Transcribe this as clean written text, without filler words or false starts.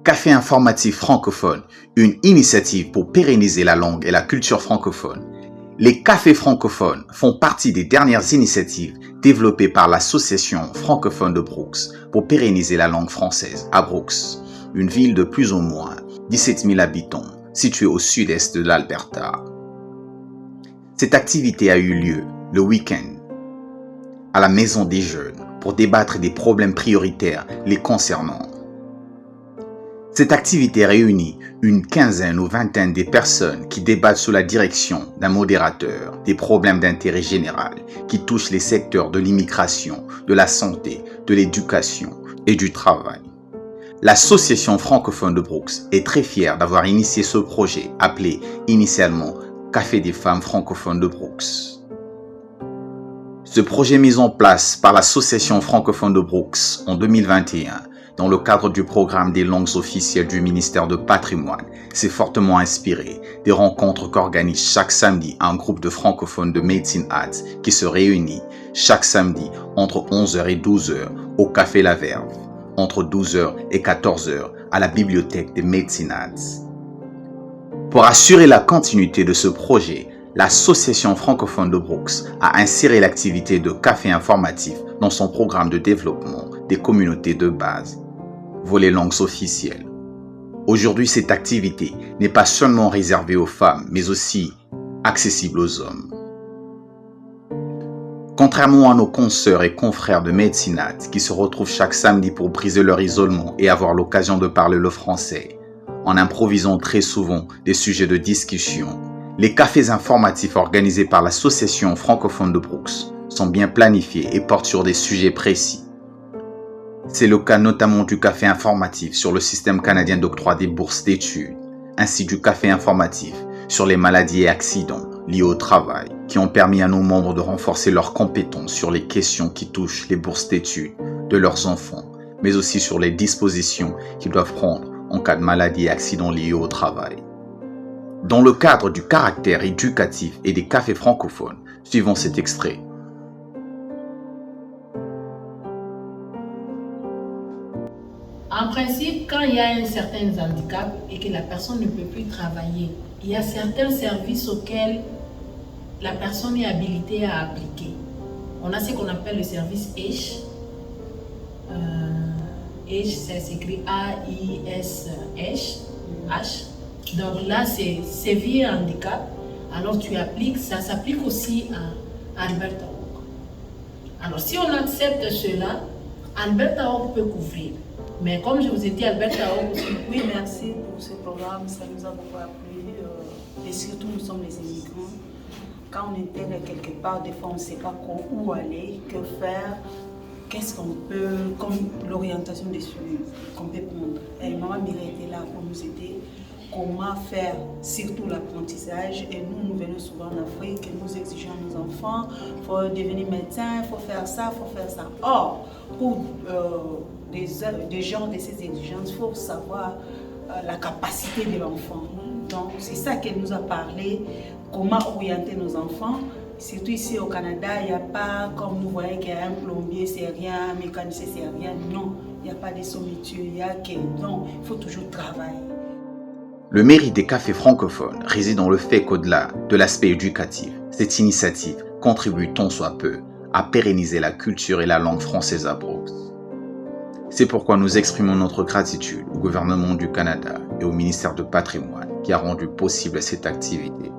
Café informatif francophone, une initiative pour pérenniser la langue et la culture francophone. Les cafés francophones font partie des dernières initiatives développées par l'Association francophone de Brooks pour pérenniser la langue française à Brooks, une ville de plus ou moins 17 000 habitants située au sud-est de l'Alberta. Cette activité a eu lieu le week-end à la Maison des Jeunes pour débattre des problèmes prioritaires les concernant. Cette activité réunit une quinzaine ou vingtaine de personnes qui débattent sous la direction d'un modérateur des problèmes d'intérêt général qui touchent les secteurs de l'immigration, de la santé, de l'éducation et du travail. L'Association francophone de Brooks est très fière d'avoir initié ce projet appelé initialement Café des femmes francophones de Brooks. Ce projet mis en place par l'Association francophone de Brooks en 2021 dans le cadre du programme des langues officielles du ministère de Patrimoine, s'est fortement inspiré des rencontres qu'organise chaque samedi un groupe de francophones de Médecine Arts qui se réunit chaque samedi entre 11h et 12h au Café La Verve, entre 12h et 14h à la bibliothèque des Médecine Arts. Pour assurer la continuité de ce projet, l'Association francophone de Brooks a inséré l'activité de café informatif dans son programme de développement des communautés de base, volet langues officielles. Aujourd'hui, cette activité n'est pas seulement réservée aux femmes, mais aussi accessible aux hommes. Contrairement à nos consoeurs et confrères de Médecine Arts qui se retrouvent chaque samedi pour briser leur isolement et avoir l'occasion de parler le français, en improvisant très souvent des sujets de discussion, les cafés informatifs organisés par l'Association francophone de Brooks sont bien planifiés et portent sur des sujets précis. C'est le cas notamment du café informatif sur le système canadien d'octroi des bourses d'études, ainsi du café informatif sur les maladies et accidents liés au travail, qui ont permis à nos membres de renforcer leurs compétences sur les questions qui touchent les bourses d'études de leurs enfants, mais aussi sur les dispositions qu'ils doivent prendre en cas de maladie et accidents liés au travail. Dans le cadre du caractère éducatif et des cafés francophones, suivons cet extrait. En principe, quand il y a un certain handicap et que la personne ne peut plus travailler, il y a certains services auxquels la personne est habilitée à appliquer. On a ce qu'on appelle le service AISH. AISH, ça s'écrit A-I-S-H. Donc là, c'est vie handicap. Alors tu appliques, ça s'applique aussi à Alberta Hawk. Alors si on accepte cela, Alberta Hawk peut couvrir. Mais comme je vous ai dit, Alberta Hawk aussi. Oui, merci pour ce programme, ça nous a beaucoup appris. Et surtout, nous sommes les immigrants. Quand on intègre quelque part, des fois, on ne sait pas où aller, que faire, qu'est-ce qu'on peut, comme l'orientation des sujets qu'on peut prendre. Et Maman Mireille était là pour nous aider. Comment faire surtout l'apprentissage. Et nous venons souvent en Afrique et nous exigeons à nos enfants, il faut devenir médecin, il faut faire ça, il faut faire ça. Or, pour des gens de ces exigences, il faut savoir la capacité de l'enfant. Donc, c'est ça qu'elle nous a parlé, comment orienter nos enfants. Surtout ici au Canada, il n'y a pas, comme nous voyons qu'il y a un plombier, c'est rien, un mécanicien, c'est rien. Non, il n'y a pas de sommétude, il y a que. Donc, il faut toujours travailler. Le mérite des cafés francophones réside dans le fait qu'au-delà de l'aspect éducatif, cette initiative contribue tant soit peu à pérenniser la culture et la langue française à Brooks. C'est pourquoi nous exprimons notre gratitude au gouvernement du Canada et au ministère du Patrimoine qui a rendu possible cette activité.